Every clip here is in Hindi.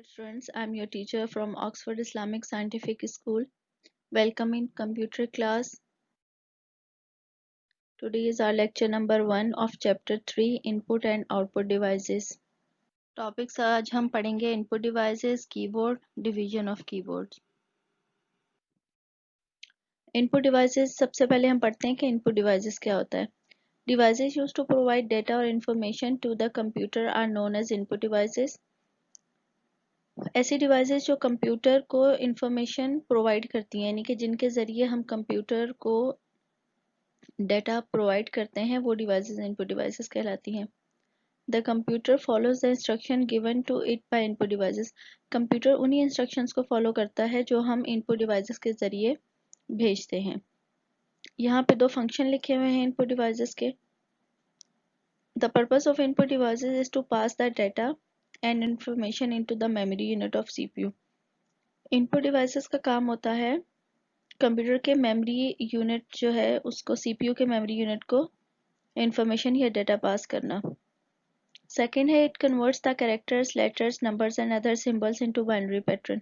students, I'm your teacher from Oxford Islamic Scientific School. Welcome in computer class. Today is our lecture number 1 of chapter 3 Input and Output Devices. Topics आज हम पढ़ेंगे Input Devices, Keyboard, Division of Keyboards. Input Devices सबसे पहले हम पढ़ते हैं कि Input Devices क्या होता है. Devices used to provide data or information to the computer are known as input devices. ऐसी डिवाइसेस जो कंप्यूटर को इंफॉर्मेशन प्रोवाइड करती हैं यानी कि जिनके ज़रिए हम कंप्यूटर को डाटा प्रोवाइड करते हैं वो डिवाइसेस इनपुट डिवाइसेस कहलाती हैं. The computer follows the instruction given to it by input devices. Computer उन्हीं इंस्ट्रक्शंस को फॉलो करता है जो हम इनपुट डिवाइसेस के ज़रिए भेजते हैं. यहाँ पे दो फंक्शन लिखे हुए हैं इनपुट डिवाइसेस के. The purpose of input devices is to pass the data and information into the memory unit of CPU. Input devices का काम होता है कंप्यूटर के मेमोरी यूनिट जो है उसको सीपीयू के मेमोरी यूनिट को इंफॉर्मेशन या डाटा पास करना. सेकंड है it converts the characters letters numbers and other symbols into binary pattern.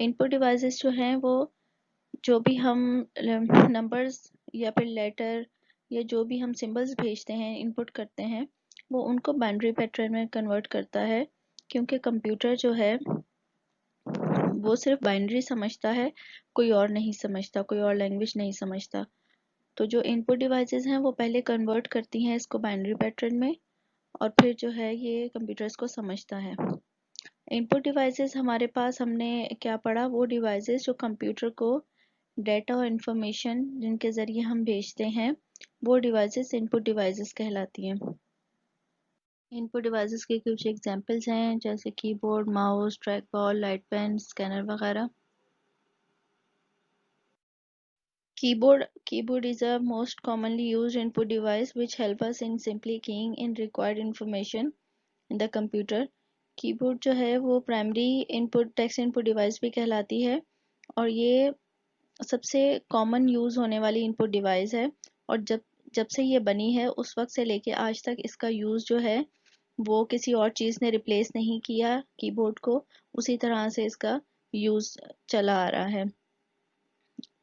Input devices जो हैं वो जो भी हम नंबर्स या फिर लेटर या जो भी हम सिंबल्स भेजते हैं इनपुट करते हैं वो उनको बाइनरी पैटर्न में कन्वर्ट करता है क्योंकि कंप्यूटर जो है वो सिर्फ बाइनरी समझता है, कोई और नहीं समझता, कोई और लैंग्वेज नहीं समझता. तो जो इनपुट डिवाइसेस हैं वो पहले कन्वर्ट करती हैं इसको बाइनरी पैटर्न में और फिर जो है ये कंप्यूटर इसको समझता है. इनपुट डिवाइसेस हमारे पास हमने क्या पढ़ा, वो डिवाइसेस जो कंप्यूटर को डाटा और इंफॉर्मेशन जिनके ज़रिए हम भेजते हैं वो डिवाइसेस इनपुट डिवाइसेस कहलाती हैं. इनपुट डिवाइसेस के कुछ एग्जांपल्स हैं जैसे keyboard, mouse, track ball, light pen, scanner वगैरह. Keyboard is a most commonly used input device which help us in simply keying in required information in the computer. Keyboard जो है वो primary input text input device भी कहलाती है और ये सबसे कॉमन यूज़ होने वाली इनपुट डिवाइस है और जब जब से ये बनी है उस वक्त से लेके आज तक इसका यूज़ जो है वो किसी और चीज़ ने रिप्लेस नहीं किया कीबोर्ड को, उसी तरह से इसका यूज़ चला आ रहा है.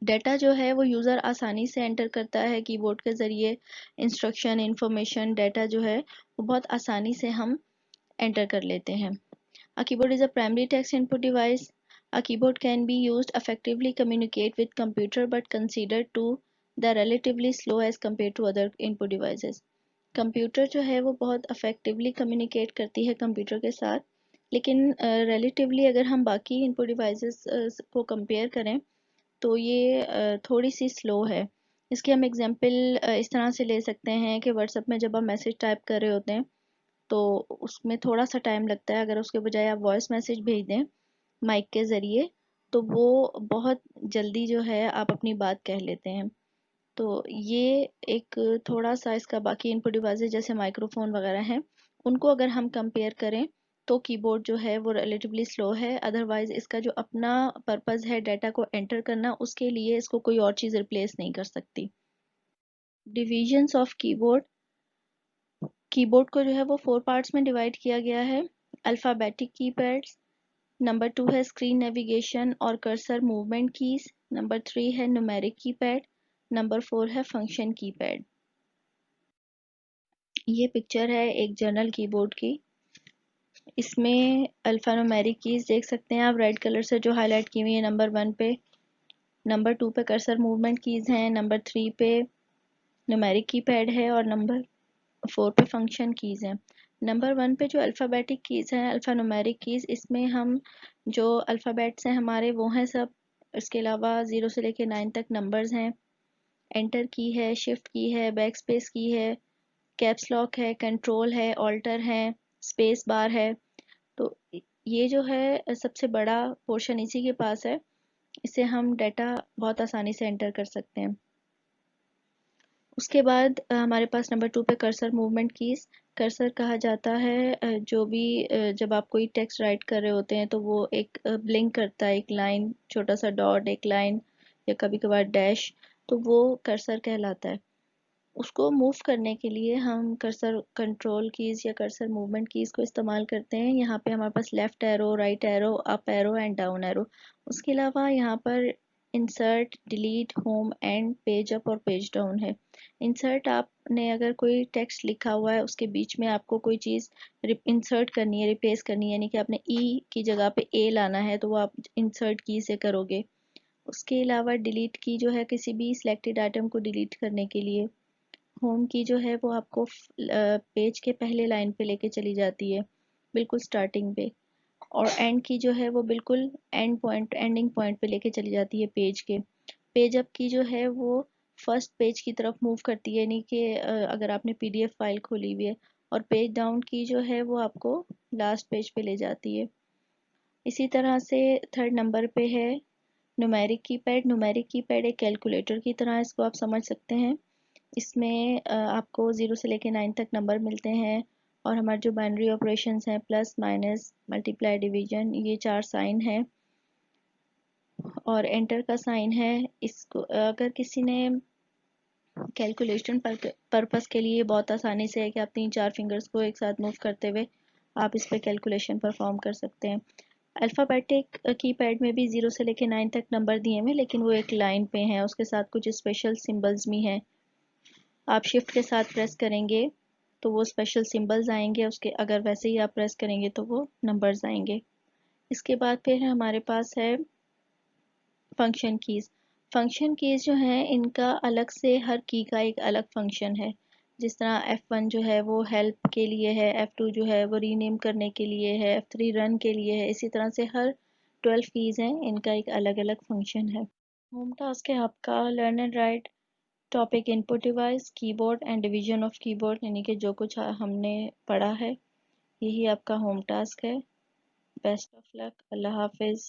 डाटा जो है वो यूज़र आसानी से एंटर करता है कीबोर्ड के ज़रिए. इंस्ट्रक्शन इंफॉर्मेशन डाटा जो है वो बहुत आसानी से हम एंटर कर लेते हैं. A keyboard is a primary text input device. A keyboard can be used effectively communicate with computer but considered to the relatively slow as compared to other input devices. Computer जो है वो बहुत अफेक्टिवली कम्युनिकेट करती है कंप्यूटर के साथ, लेकिन रिलेटिवली अगर हम बाकी इनपुट डिवाइसेस को कंपेयर करें तो ये थोड़ी सी स्लो है. इसकी हम एग्जांपल इस तरह से ले सकते हैं कि व्हाट्सएप में जब आप मैसेज टाइप कर रहे होते हैं तो उसमें थोड़ा सा टाइम लगता है. अगर उसके बजाय आप वॉइस मैसेज भेज दें माइक के ज़रिए तो वो बहुत जल्दी जो है आप अपनी बात कह लेते हैं. तो ये एक थोड़ा सा इसका बाकी इनपुट डिवाइसेस जैसे माइक्रोफोन वगैरह हैं उनको अगर हम कंपेयर करें तो कीबोर्ड जो है वो रिलेटिवली स्लो है. अदरवाइज इसका जो अपना पर्पस है डाटा को एंटर करना उसके लिए इसको कोई और चीज़ रिप्लेस नहीं कर सकती. Divisions of keyboard. कीबोर्ड को जो है वो 4 पार्ट्स में डिवाइड किया गया है. Alphabetic keypads. नंबर 2 है स्क्रीन नेविगेशन और कर्सर मूवमेंट कीज. नंबर 3 है न्यूमेरिक कीपैड. नंबर 4 है फंक्शन कीपैड. ये पिक्चर है एक जर्नल कीबोर्ड की. इसमें अल्फ़ान्यूमेरिक कीज देख सकते हैं आप रेड कलर से जो हाईलाइट की हुई है नंबर 1 पे. नंबर 2 पे कर्सर मूवमेंट कीज हैं. नंबर 3 पे न्यूमेरिक कीपैड है और नंबर 4 पे फंक्शन कीज हैं. नंबर 1 पे जो अल्फ़ाबेटिक कीज हैं अल्फ़ान्यूमेरिक कीज, इसमें हम जो अल्फ़ाबेट्स हैं हमारे वो हैं सब. इसके अलावा 0 से लेके 9 तक नंबर्स हैं. एंटर की है, शिफ्ट की है, बैक स्पेस की है, कैप्स लॉक है, कंट्रोल है, ऑल्टर है, स्पेस बार है. तो ये जो है सबसे बड़ा पोर्शन इसी के पास है. इससे हम डाटा बहुत आसानी से एंटर कर सकते हैं. उसके बाद हमारे पास नंबर 2 पे कर्सर मूवमेंट कीज. कर्सर कहा जाता है जो भी जब आप कोई टेक्स्ट राइट कर रहे होते हैं तो वो एक ब्लिंक करता है, एक लाइन, छोटा सा डॉट, एक लाइन या कभी कभार डैश, तो वो कर्सर कहलाता है. उसको मूव करने के लिए हम कर्सर कंट्रोल कीज़ या कर्सर मूवमेंट कीज़ को इस्तेमाल करते हैं। यहाँ पे हमारे पास left arrow, right arrow, up arrow and down arrow. उसके अलावा यहाँ पर insert, delete, home and page up और पेज डाउन है। इंसर्ट, आपने अगर कोई टेक्स्ट लिखा हुआ है उसके बीच में आपको कोई चीज़ इंसर्ट करनी है, रिप्लेस करनी है, यानी कि आपने ई की जगह पे ए लाना है, तो वो आप इंसर्ट की से करोगे। उसके अलावा डिलीट की जो है किसी भी सिलेक्टेड आइटम को डिलीट करने के लिए। होम की जो है वो आपको पेज के पहले लाइन पे लेके चली जाती है, बिल्कुल स्टार्टिंग पे। और एंड की जो है वो बिल्कुल एंडिंग पॉइंट पे लेके चली जाती है पेज के। पेज अप की जो है वो फर्स्ट पेज की तरफ मूव करती है, यानी कि अगर आपने पीडीएफ फाइल खोली हुई है। और पेज डाउन की जो है वो आपको लास्ट पेज पे ले जाती है। इसी तरह से थर्ड नंबर पे है न्यूमेरिक कीपैड। न्यूमेरिक कीपैड एक कैलकुलेटर की तरह इसको आप समझ सकते हैं। इसमें आपको 0 से लेके 9 तक नंबर मिलते हैं, और हमारे जो बाइनरी ऑपरेशंस हैं, प्लस माइनस मल्टीप्लाई डिवीजन, ये 4 साइन हैं और एंटर का साइन है। इसको अगर किसी ने कैलकुलेशन पर्पस के लिए बहुत आसानी से है कि आप 3-4 फिंगर्स को एक साथ मूव करते हुए आप इस पे कैलकुलेशन परफॉर्म कर सकते हैं। अल्फ़ाबेटिक कीपैड में भी 0 से लेके 9 तक नंबर दिए हुए, लेकिन वो एक लाइन पे हैं, उसके साथ कुछ स्पेशल सिंबल्स भी हैं। आप शिफ्ट के साथ प्रेस करेंगे तो वो स्पेशल सिंबल्स आएंगे, उसके अगर वैसे ही आप प्रेस करेंगे तो वो नंबर्स आएंगे। इसके बाद फिर हमारे पास है फंक्शन कीज़। फंक्शन कीज़ जो हैं इनका अलग से हर की का एक अलग फंक्शन है। जिस तरह F1 जो है वो हेल्प के लिए है, F2 जो है वो रीनेम करने के लिए है, F3 रन के लिए है। इसी तरह से हर 12 कीज़ हैं, इनका एक अलग अलग फंक्शन है। होम टास्क है आपका learn and right, topic input device, keyboard and division of keyboard, यानी कि जो कुछ हमने पढ़ा है यही आपका होम टास्क है। बेस्ट ऑफ लक, अल्लाह हाफिज़।